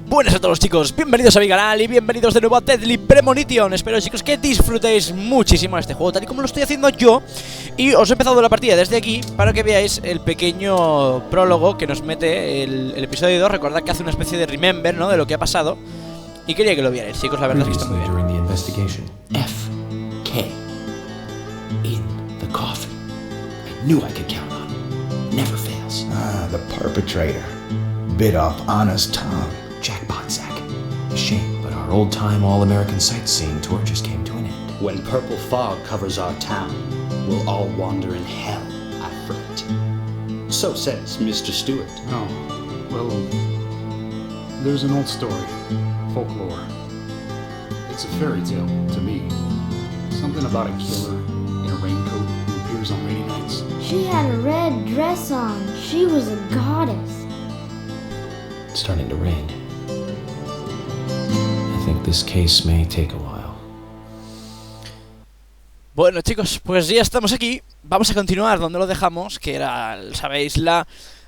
Buenas a todos, chicos, bienvenidos a mi canal y bienvenidos de nuevo a Deadly Premonition. Espero, chicos, que disfrutéis muchísimo de este juego, tal y como lo estoy haciendo yo. Y os he empezado la partida desde aquí para que veáis el pequeño prólogo que nos mete el episodio 2. Recordad que hace una especie de remember, ¿no?, de lo que ha pasado. Y quería que lo vierais, chicos, la verdad es que está muy bien. F.K. in the coffin. I knew I could count on him. Never fails. Ah, the perpetrator. Bit off Anna's tongue. Jackpot sack. A shame, but our old-time all-American sightseeing tour just came to an end. When purple fog covers our town, we'll all wander in hell, I fret. So says Mr. Stewart. Oh, well, there's an old story, folklore. It's a fairy tale to me. Something about a killer in a raincoat who appears on rainy nights. She had a red dress on. She was a goddess. It's starting to rain. I think this case may take a while. Bueno, chicos, pues ya estamos aquí. Vamos a continuar donde lo dejamos, que era, sabéis, la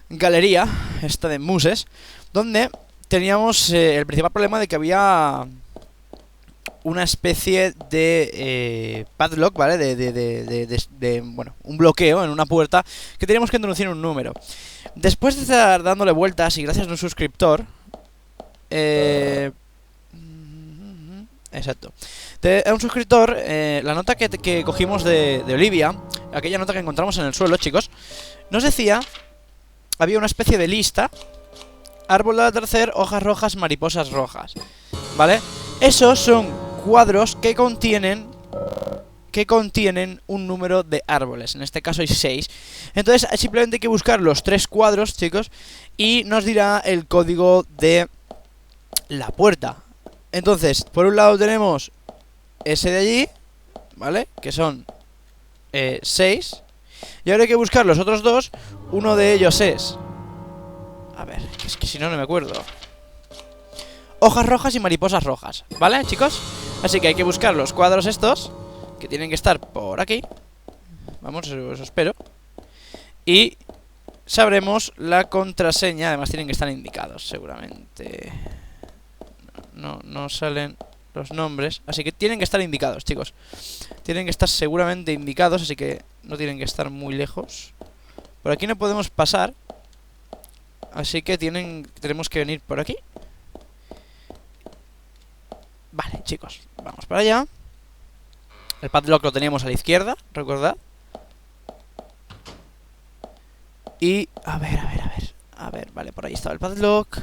galería esta de muses, donde teníamos el principal problema de que había una especie de padlock, ¿vale? Bueno, un bloqueo en una puerta que teníamos que introducir un número. Después de estar dándole vueltas y gracias a un suscriptor, exacto, a un suscriptor, la nota que cogimos de Olivia, aquella nota que encontramos en el suelo, chicos, nos decía, había una especie de lista: árbol al tercer, hojas rojas, mariposas rojas, ¿vale? Esos son cuadros que contienen un número de árboles. En este caso hay 6. Entonces simplemente hay que buscar los 3 cuadros, chicos, y nos dirá el código de la puerta. Entonces, por un lado tenemos ese de allí, ¿vale? Que son 6. Y ahora hay que buscar los otros 2. Uno de ellos es... A ver, es que si no, no me acuerdo. Hojas rojas y mariposas rojas, ¿vale, chicos? Así que hay que buscar los cuadros estos, que tienen que estar por aquí. Vamos, os espero. Y sabremos la contraseña. Además tienen que estar indicados, seguramente. No salen los nombres, así que tienen que estar indicados, chicos. Tienen que estar seguramente indicados, así que no tienen que estar muy lejos. Por aquí no podemos pasar, así que tenemos que venir por aquí. Vale, chicos, vamos para allá. El padlock lo teníamos a la izquierda, recordad. Y, a ver, vale, por ahí estaba el padlock.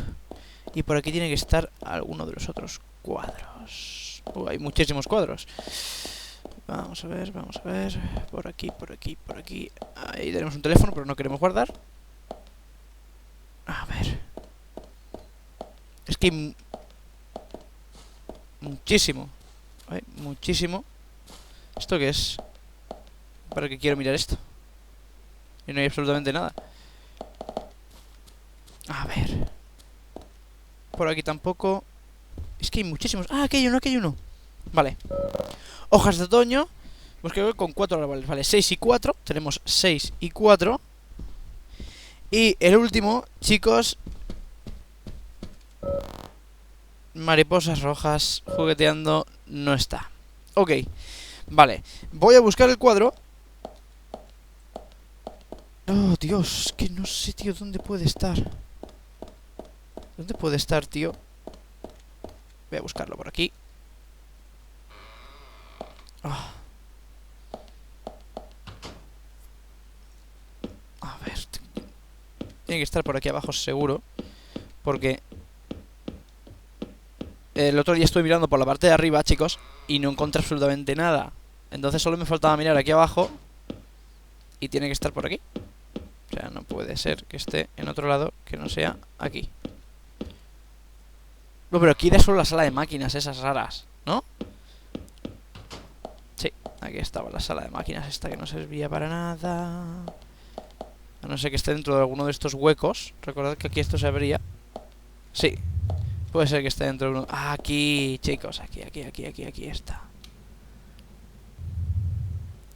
Y por aquí tiene que estar alguno de los otros cuadros. Hay muchísimos cuadros. Vamos a ver. Por aquí. Ahí tenemos un teléfono, pero no queremos guardar. A ver. Es que hay muchísimo. Muchísimo. ¿Esto qué es? ¿Para qué quiero mirar esto? Y no hay absolutamente nada. A ver. Por aquí tampoco. Es que hay muchísimos. Ah, aquí hay uno. Vale. Hojas de otoño. Pues creo que con 4 árboles. Vale, 6 y 4. Tenemos 6 y 4. Y el último, chicos. Mariposas rojas jugueteando. No está. Ok. Vale. Voy a buscar el cuadro. Oh, Dios. Que no sé, tío, dónde puede estar. ¿Dónde puede estar, tío? Voy a buscarlo por aquí. Oh. A ver. Tiene que estar por aquí abajo seguro. Porque el otro día estuve mirando por la parte de arriba, chicos, y no encontré absolutamente nada. Entonces solo me faltaba mirar aquí abajo. Y tiene que estar por aquí. O sea, no puede ser que esté en otro lado que no sea aquí. No, pero aquí era solo la sala de máquinas, esas raras, ¿no? Sí, aquí estaba la sala de máquinas esta que no servía para nada. A no ser que esté dentro de alguno de estos huecos. Recordad que aquí esto se abría. Sí, puede ser que esté dentro de uno. Ah, aquí, chicos, aquí está.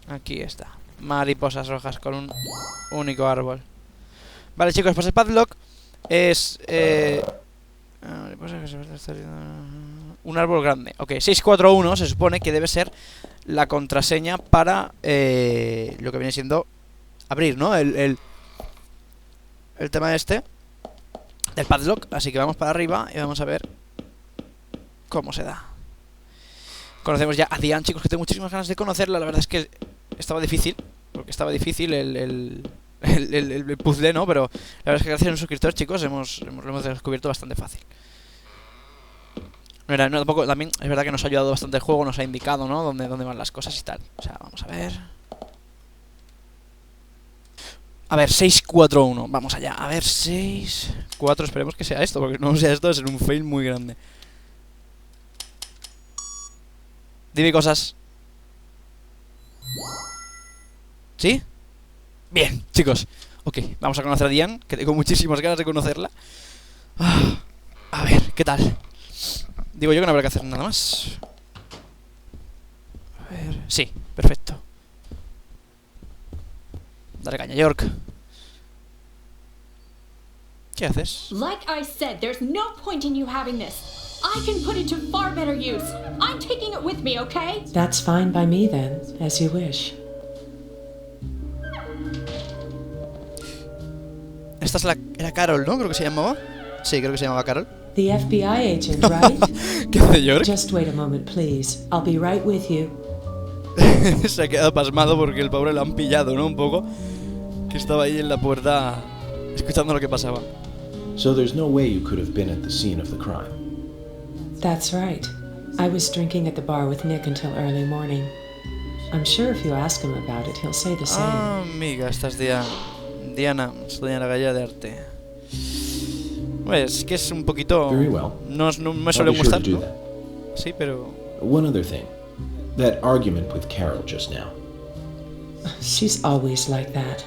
Aquí está. Mariposas rojas con un único árbol. Vale, chicos, pues el padlock es... Un árbol grande. Ok, 641 se supone que debe ser la contraseña para lo que viene siendo abrir, ¿no? El tema este del padlock. Así que vamos para arriba y vamos a ver cómo se da. Conocemos ya a Diane, chicos, que tengo muchísimas ganas de conocerla. La verdad es que estaba difícil, porque estaba difícil el puzzle, ¿no? Pero la verdad es que gracias a los suscriptores, chicos, lo hemos descubierto bastante fácil. No, tampoco, también es verdad que nos ha ayudado bastante el juego, nos ha indicado, ¿no? Dónde van las cosas y tal. O sea, vamos a ver. A ver, 641, vamos allá. A ver, 6-4, esperemos que sea esto, porque no sea esto, va a ser un fail muy grande. Dime cosas. ¿Sí? Bien, chicos. Ok, vamos a conocer a Diane, que tengo muchísimas ganas de conocerla. A ver, ¿qué tal? Digo yo que no habrá que hacer nada más. A ver... Sí, perfecto. Dale caña, York. ¿Qué haces? Like I said, there's no point in you having this. I can put it to far better use. I'm taking it with me, okay? That's fine by me then, as you wish. Esta es era Carol, ¿no? Creo que se llamaba. Sí, creo que se llamaba Carol. The FBI agent, right? ¿Qué hace York? Just wait a moment, please. I'll be right with you. Se ha quedado pasmado porque el pobre lo han pillado, ¿no? Un poco. Que estaba ahí en la puerta escuchando lo que pasaba. So there's no way you could have been at the scene of the crime. That's right. I was drinking at the bar with Nick until early morning. I'm sure if you ask him about it, he'll say the same. Ah, amiga, esta es Diana, soy Diana Gallera de Arte. Pues que es un poquito... Very well. No me suele gustar, ¿no? That. Sí, pero... One other thing. That argument with Carol just now. She's always like that.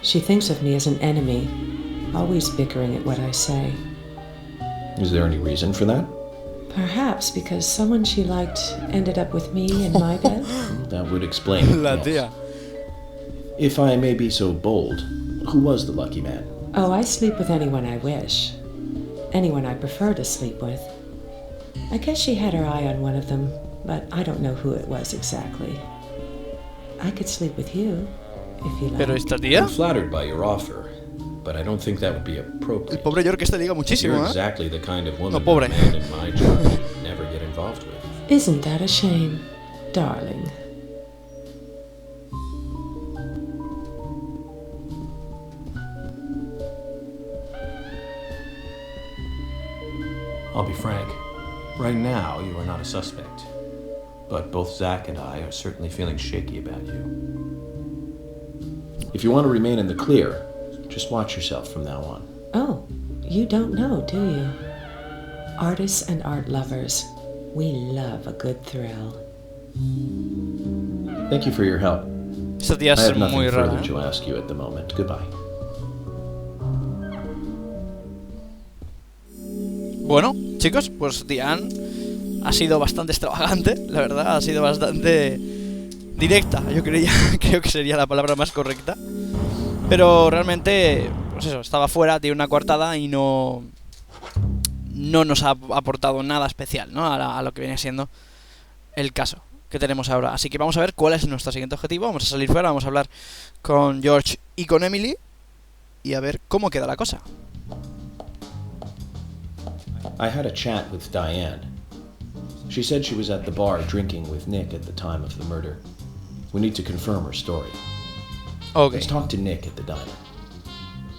She thinks of me as an enemy, always bickering at what I say. Is there any reason for that? Perhaps because someone she liked ended up with me in my bed. That would explain it. La yes. tía. If I may be so bold, who was the lucky man? Oh, I sleep with anyone I wish. Anyone I prefer to sleep with. I guess she had her eye on one of them, but I don't know who it was exactly. I could sleep with you, if you like. Pero esta tía... I'm flattered by your offer, but I don't think that would be El appropriate. pobre York este liga muchísimo, You're ¿eh? exactly the kind of woman No, pobre. a man in my job should never get involved with. Isn't that a shame, darling? I'll be frank. Right now, you are not a suspect. But both Zach and I are certainly feeling shaky about you. If you want to remain in the clear, just watch yourself from now on. Oh, you don't know, do you? Artists and art lovers, we love a good thrill. Thank you for your help. Esta tía I es have nothing muy further rara, ¿eh? to ask you at the moment. Goodbye. Bueno, chicos, pues Diane ha sido bastante extravagante, la verdad, ha sido bastante directa, yo creo que sería la palabra más correcta. Pero realmente, pues eso, estaba fuera, tiene una coartada y no nos ha aportado nada especial, ¿no? A lo que viene siendo el caso que tenemos ahora. Así que vamos a ver cuál es nuestro siguiente objetivo. Vamos a salir fuera, vamos a hablar con George y con Emily y a ver cómo queda la cosa. I had a chat with Diane. She said she was at the bar drinking with Nick at the time of the murder. We need to confirm her story. Ok. Let's talk to Nick at the diner.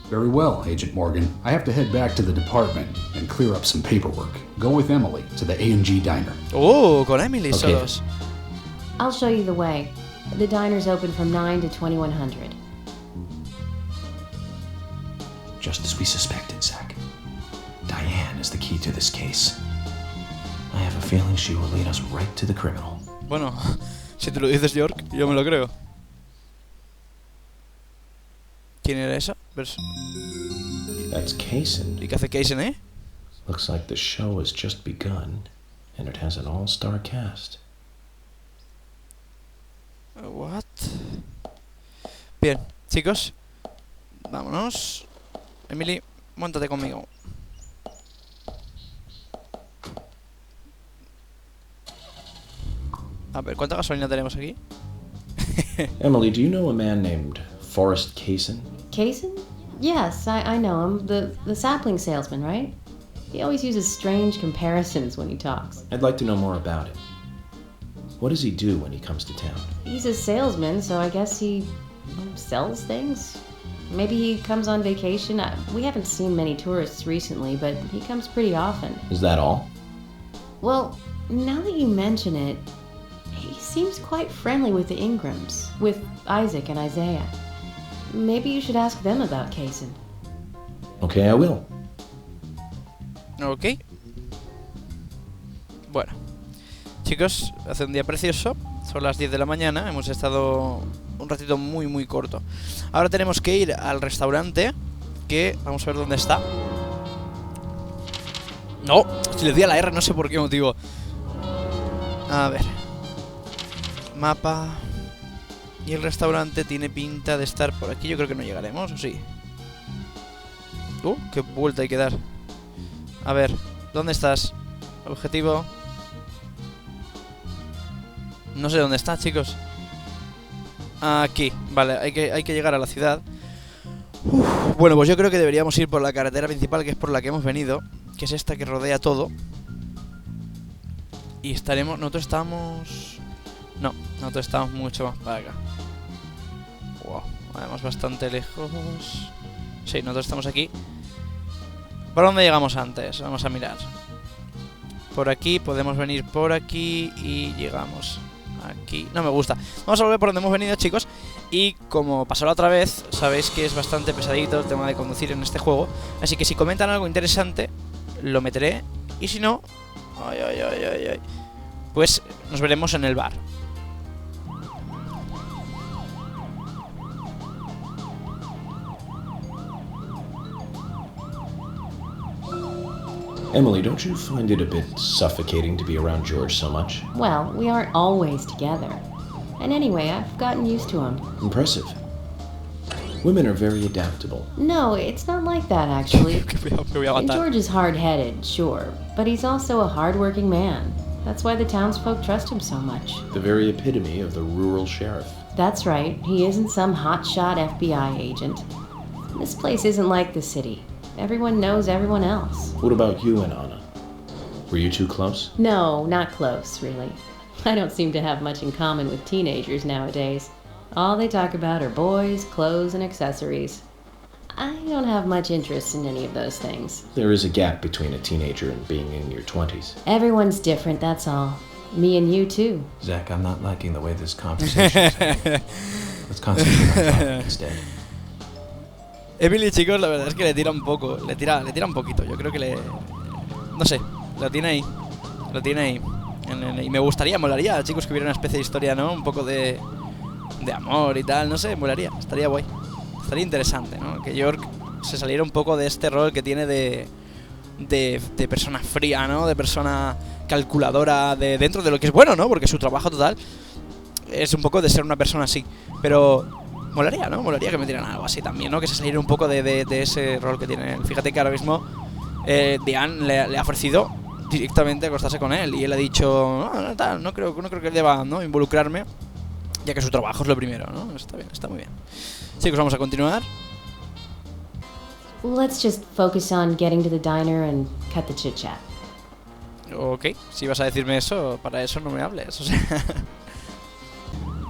Very well, Agent Morgan. I have to head back to the department and clear up some paperwork. Go with Emily to the A&G diner. Oh, con Emily Ok. solos. I'll show you the way. The diner's open from 9 to 2100. Just as we suspected, Zach. Diane is the key to this case. I have a feeling she will lead us right to the criminal. Bueno, si te lo dices, York, yo me lo creo. ¿Quién era esa? That's Kaysen. ¿Y qué hace Kaysen, eh? Looks like the show has just begun, and it has an all-star cast. What? Bien, chicos, vámonos. Emily, móntate conmigo. A ver, ¿cuánta gasolina tenemos aquí? Emily, do you know a man named Forrest Kaysen? Kaysen? Yes, I know him. The sapling salesman, right? He always uses strange comparisons when he talks. I'd like to know more about him. What does he do when he comes to town? He's a salesman, so I guess he sells things? Maybe he comes on vacation. We haven't seen many tourists recently, but he comes pretty often. Is that all? Well, now that you mention it, he seems quite friendly with the Ingrams, with Isaac and Isaiah. Maybe you should ask them about Kaysen. Okay, I will. Ok. Bueno, chicos, hace un día precioso. Son las 10 de la mañana. Hemos estado un ratito muy corto. Ahora tenemos que ir al restaurante, que vamos a ver dónde está. No, si le di a la R no sé por qué motivo. A ver. Mapa. Y el restaurante tiene pinta de estar por aquí. Yo creo que no llegaremos, ¿o sí? Qué vuelta hay que dar. A ver, ¿dónde estás? Objetivo. No sé dónde está, chicos. Aquí, vale, hay que llegar a la ciudad. Bueno, pues yo creo que deberíamos ir por la carretera principal, que es por la que hemos venido, que es esta que rodea todo. Y estaremos... Nosotros estamos... No, nosotros estamos mucho más para acá. Wow, además bastante lejos. Sí, nosotros estamos aquí. ¿Por dónde llegamos antes? Vamos a mirar. Por aquí, podemos venir por aquí y llegamos aquí. No me gusta. Vamos a volver por donde hemos venido, chicos. Y como pasó la otra vez, sabéis que es bastante pesadito el tema de conducir en este juego. Así que si comentan algo interesante, lo meteré. Y si no... pues nos veremos en el bar. Emily, don't you find it a bit suffocating to be around George so much? Well, we aren't always together. And anyway, I've gotten used to him. Impressive. Women are very adaptable. No, it's not like that, actually. And George is hard-headed, sure, but he's also a hard-working man. That's why the townsfolk trust him so much. The very epitome of the rural sheriff. That's right. He isn't some hotshot FBI agent. This place isn't like the city. Everyone knows everyone else. What about you and Anna? Were you two close? No, not close, really. I don't seem to have much in common with teenagers nowadays. All they talk about are boys, clothes, and accessories. I don't have much interest in any of those things. There is a gap between a teenager and being in your 20s. Everyone's different, that's all. Me and you, too. Zach, I'm not liking the way this conversation is heading. Let's concentrate on talking instead. Emily, chicos, la verdad es que le tira un poco. Le tira un poquito. Yo creo que le... No sé, lo tiene ahí. Lo tiene ahí. Y me gustaría, molaría, chicos, que hubiera una especie de historia, ¿no? Un poco de amor y tal, no sé, molaría. Estaría guay. Estaría interesante, ¿no? Que York se saliera un poco de este rol que tiene de persona fría, ¿no? De persona calculadora, dentro de lo que es bueno, ¿no? Porque su trabajo total es un poco de ser una persona así. Pero... molaría, ¿no? Molaría que me tiran algo así también, ¿no? Que se saliera un poco de ese rol que tiene él. Fíjate que ahora mismo Diane le ha ofrecido directamente acostarse con él. Y él ha dicho, no creo que deba, ¿no? Involucrarme, ya que su trabajo es lo primero, ¿no? Está bien, está muy bien. Chicos, vamos a continuar. Let's just focus on getting to the diner and cut the chit-chat. Ok, si vas a decirme eso, para eso no me hables, o sea...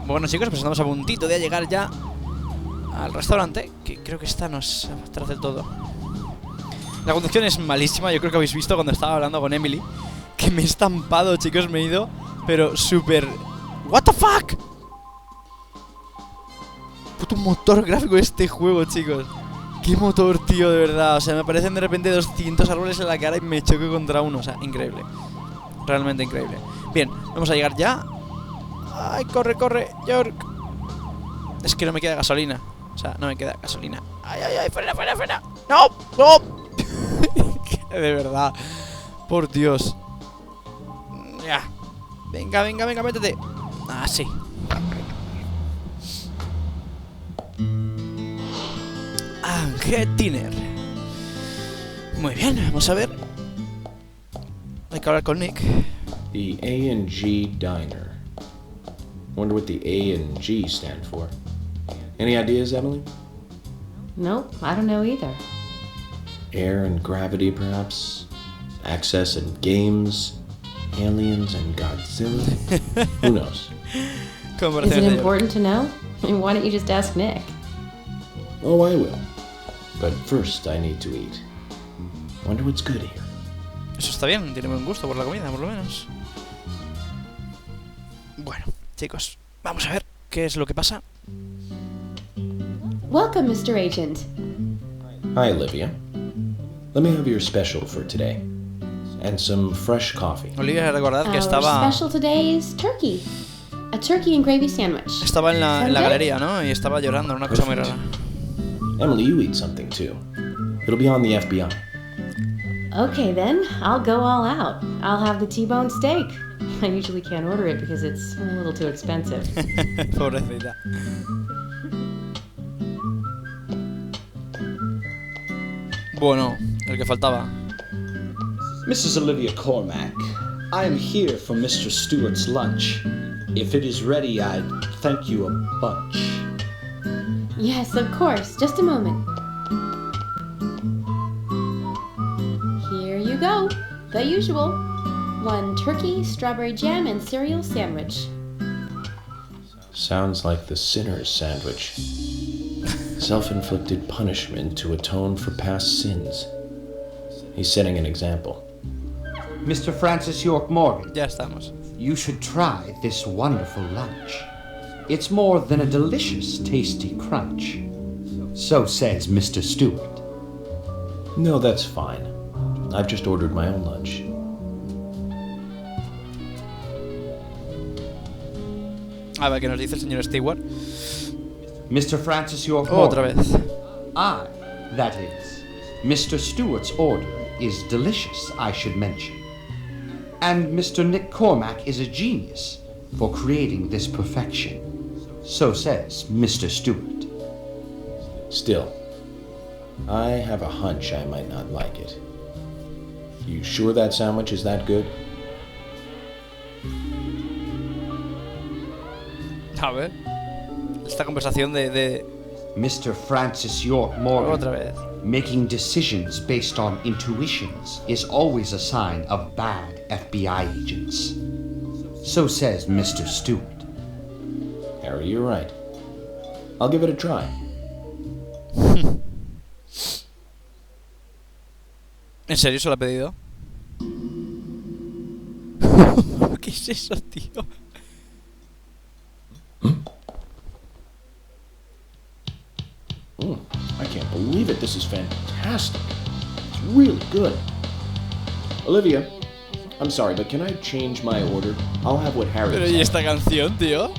Bueno, chicos, pues estamos a puntito de llegar ya al restaurante, que creo que esta nos atrás del todo. La conducción es malísima, yo creo que habéis visto cuando estaba hablando con Emily, que me he estampado, chicos, me he ido, pero súper... ¿What the fuck? Puto motor gráfico de este juego, chicos. Qué motor, tío, de verdad. O sea, me aparecen de repente 200 árboles en la cara y me choco contra uno. O sea, increíble. Realmente increíble. Bien, vamos a llegar ya. Ay, corre, York. Es que no me queda gasolina. O sea, no me queda gasolina. Ay, fuera. No. De verdad. Por Dios. Ya. Venga, métete. Ah, sí. Dinner. Muy bien, vamos a ver. Hay que hablar con Nick. The A&G Diner. Wonder what the A and G stand for. Any ideas, Emily? Nope, I don't know either. Air and gravity, perhaps? Access and games? Aliens and Godzilla? Who knows? Is it important to know? I mean, why don't you just ask Nick? Oh, I will. But first I need to eat. Wonder what's good here. Eso está bien, tiene buen gusto por la comida, por lo menos. Bueno, chicos, vamos a ver qué es lo que pasa. Welcome, Mr. Agent. Hi, Olivia. Let me have your special for today. And some fresh coffee. Olivia, recordad que Our special today is turkey. A turkey and gravy sandwich. Estaba en la Sound good? galería, ¿no? Y estaba llorando, una cosa muy rara. Emily, you eat something too. It'll be on the FBI. Okay then, I'll go all out. I'll have the T-bone steak. I usually can't order it because it's a little too expensive. Pobrecita. Bueno, el que faltaba. Mrs. Olivia Cormack, I am here for Mr. Stewart's lunch. If it is ready, I'd thank you a bunch. Yes, of course. Just a moment. Here you go. The usual. 1 turkey, strawberry jam, and cereal sandwich. Sounds like the sinner's sandwich. Self-inflicted punishment to atone for past sins. He's setting an example. Mr. Francis York Morgan, Ya estamos. you should try this wonderful lunch. It's more than a delicious, tasty crunch. So says Mr. Stewart. No, that's fine. I've just ordered my own lunch. A ver, ¿qué nos dice el señor Stewart? Mr. Francis York Otra Morgan. vez. I, that is, Mr. Stewart's order is delicious, I should mention. And Mr. Nick Cormack is a genius for creating this perfection. So says Mr. Stewart. Still, I have a hunch I might not like it. You sure that sandwich is that good? A ver. Esta conversación de... Mr. Francis York Morgan. Otra vez. Making decisions based on intuitions is always a sign of bad FBI agents. So says Mr. Stewart. Harry, you're right. I'll give it a try. ¿En serio se lo ha pedido? ¿Qué es eso, tío? I can't believe it. This is fantastic. It's really good. Olivia, I'm sorry, but can I change my order? I'll have what Harry Pero ¿y esta canción, tío?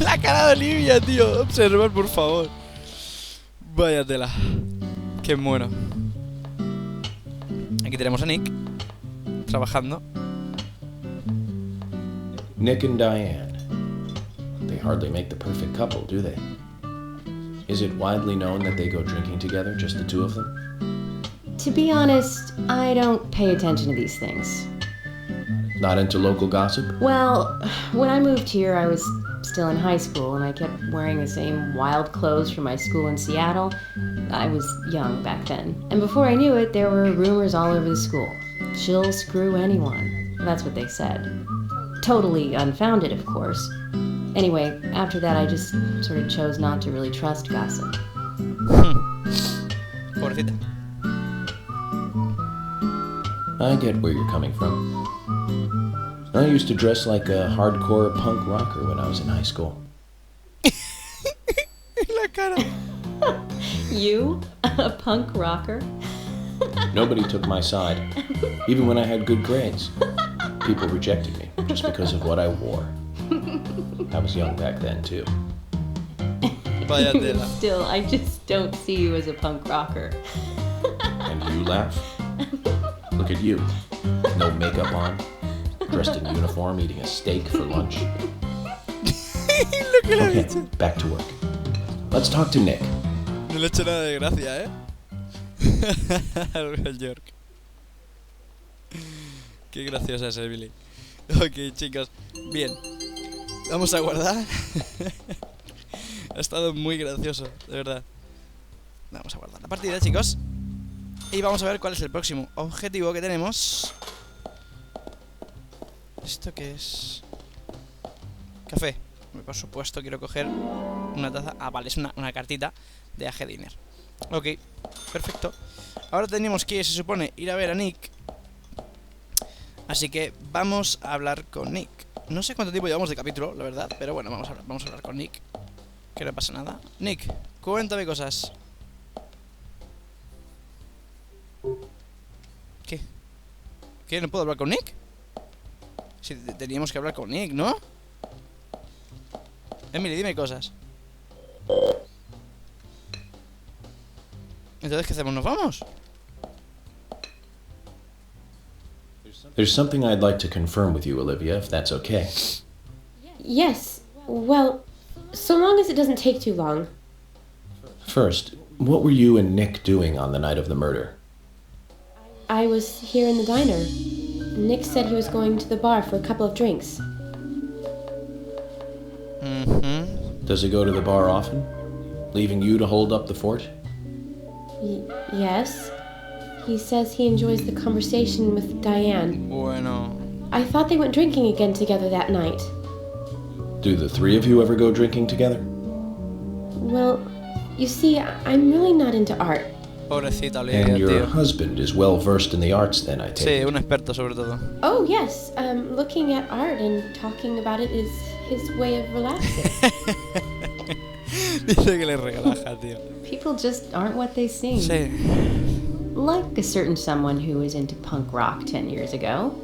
La cara de Olivia, tío. Observad, por favor. Vaya tela. Qué bueno. Aquí tenemos a Nick trabajando. Nick and Diane. They hardly make the perfect couple, do they? Is it widely known that they go drinking together, just the two of them? To be honest, I don't pay attention to these things. Not into local gossip? Well, when I moved here, I was still in high school, and I kept wearing the same wild clothes from my school in Seattle. I was young back then. And before I knew it, there were rumors all over the school. She'll screw anyone. That's what they said. Totally unfounded, of course. Anyway, after that, I just sort of chose not to really trust gossip. Pobrecita. I get where you're coming from. I used to dress like a hardcore punk rocker when I was in high school. La cara. You? A punk rocker? Nobody took my side, even when I had good grades. People rejected me just because of what I wore. I was young back then, too. Vaya tela. Still, I just don't see you as a punk rocker. And you laugh? Look at you. No makeup on, dressed in uniform, eating a steak for lunch. Okay, back to work. Let's talk to Nick. No le he hecho nada de gracia, ¿eh? Al York. Qué graciosa es Emily. Ok, chicos, bien. Vamos a guardar. Ha estado muy gracioso, de verdad. Vamos a guardar la partida, chicos. Y vamos a ver cuál es el próximo objetivo que tenemos. ¿Esto qué es? Café. Por supuesto, quiero coger una taza. Ah, vale, es una cartita de AG Dinner. Ok, perfecto. Ahora tenemos que, se supone, ir a ver a Nick. Así que vamos a hablar con Nick. No sé cuánto tiempo llevamos de capítulo, la verdad, pero bueno, vamos a hablar con Nick. Que no pasa nada. Nick, cuéntame cosas. ¿Qué? ¿Qué? ¿No puedo hablar con Nick? Si teníamos que hablar con Nick, ¿no? Emily, dime cosas. Entonces, ¿qué hacemos? ¿Nos vamos? There's something I'd like to confirm with you, Olivia, if that's okay. Yes. Well, so long as it doesn't take too long. First, what were you and Nick doing on the night of the murder? I was here in the diner. Nick said he was going to the bar for a couple of drinks. Does he go to the bar often? Leaving you to hold up the fort? Yes. He says he enjoys the conversation with Diane. Bueno. I thought they went drinking again together that night. Do the three of you ever go drinking together? Well, you see, I'm really not into art. Pobrecita Olivia, And your tío. husband is well versed in the arts then, I take Sí, it. un experto sobre todo. Oh, yes. Looking at art and talking about it is his way of relaxing. Dice que le relaja, tío. People just aren't what they seem. Sí. Like a certain someone who was into punk rock 10 years ago.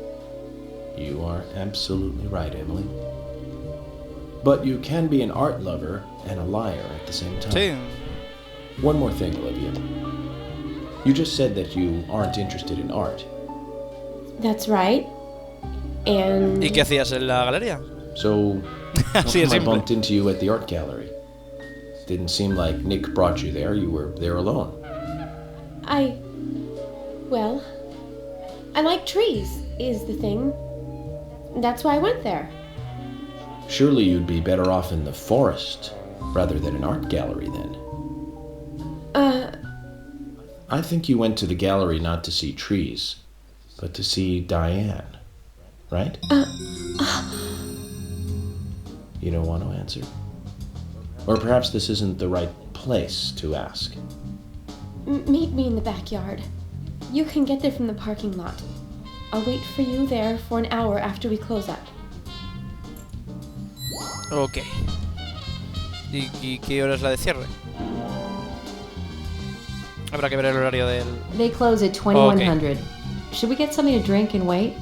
You are absolutely right, Emily. But you can be an art lover and a liar at the same time. Sí. One more thing, Olivia. You just said that you aren't interested in art. That's right. And... ¿Y qué hacías en la galería? So, how Así de come I simple. bumped into you at the art gallery? Didn't seem like Nick brought you there. You were there alone. Well, I like trees, is the thing. That's why I went there. Surely you'd be better off in the forest rather than an art gallery then. I think you went to the gallery not to see trees, but to see Diane, right? You don't want to answer? Or perhaps this isn't the right place to ask. Meet me in the backyard. You can get there from the parking lot. I'll wait for you there for an hour after we close up. Ok. ¿Y qué hora es la de cierre? Habrá que ver el horario del... They close at 2100. Should we get something to drink and wait?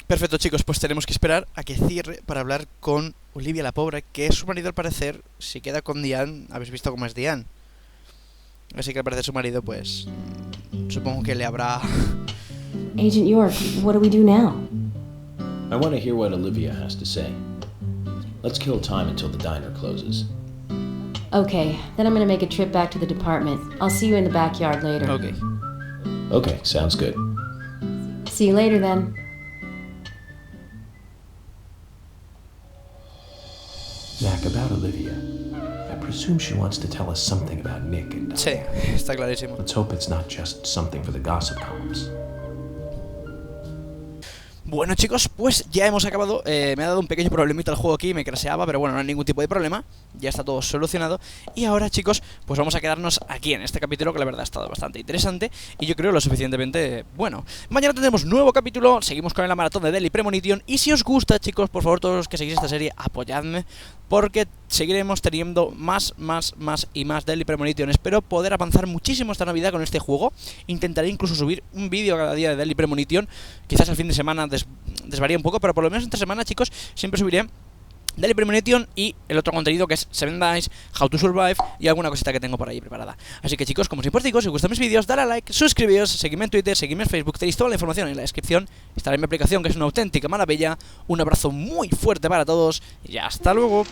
Perfecto, chicos, pues tenemos que esperar a que cierre para hablar con Olivia la pobre, que es su marido al parecer. Si queda con Diane, habéis visto cómo es Diane. Así que al parecer su marido, pues... supongo que le habrá... Agent York, what do we do now? I want to hear what Olivia has to say. Let's kill time until the diner closes. Okay, then I'm gonna make a trip back to the department. I'll see you in the backyard later. Ok. Okay, sounds good. See you later then. Zach, about Olivia. I presume she wants to tell us something about Nick and Diane. Sí, está clarísimo. Let's hope it's not just something for the gossip columns. Bueno, chicos, pues ya hemos acabado. Me ha dado un pequeño problemita el juego aquí, me craseaba, pero bueno, no hay ningún tipo de problema. Ya está todo solucionado. Y ahora, chicos, pues vamos a quedarnos aquí en este capítulo, que la verdad ha estado bastante interesante y yo creo lo suficientemente bueno. Mañana tendremos nuevo capítulo, seguimos con la maratón de Deadly Premonition. Y si os gusta, chicos, por favor, todos los que seguís esta serie, apoyadme, porque seguiremos teniendo más y más Deadly Premonition. Espero poder avanzar muchísimo esta Navidad con este juego. Intentaré incluso subir un vídeo cada día de Deadly Premonition. Quizás el fin de semana desvaría un poco, pero por lo menos entre semana, chicos, siempre subiré Deadly Premonition y el otro contenido que es 7 Days, How to Survive y alguna cosita que tengo por ahí preparada. Así que, chicos, como siempre os digo, si os gustan mis vídeos, dale a like, suscribíos, seguidme en Twitter, seguidme en Facebook, tenéis toda la información en la descripción. Estará en mi aplicación, que es una auténtica maravilla. Un abrazo muy fuerte para todos y hasta luego.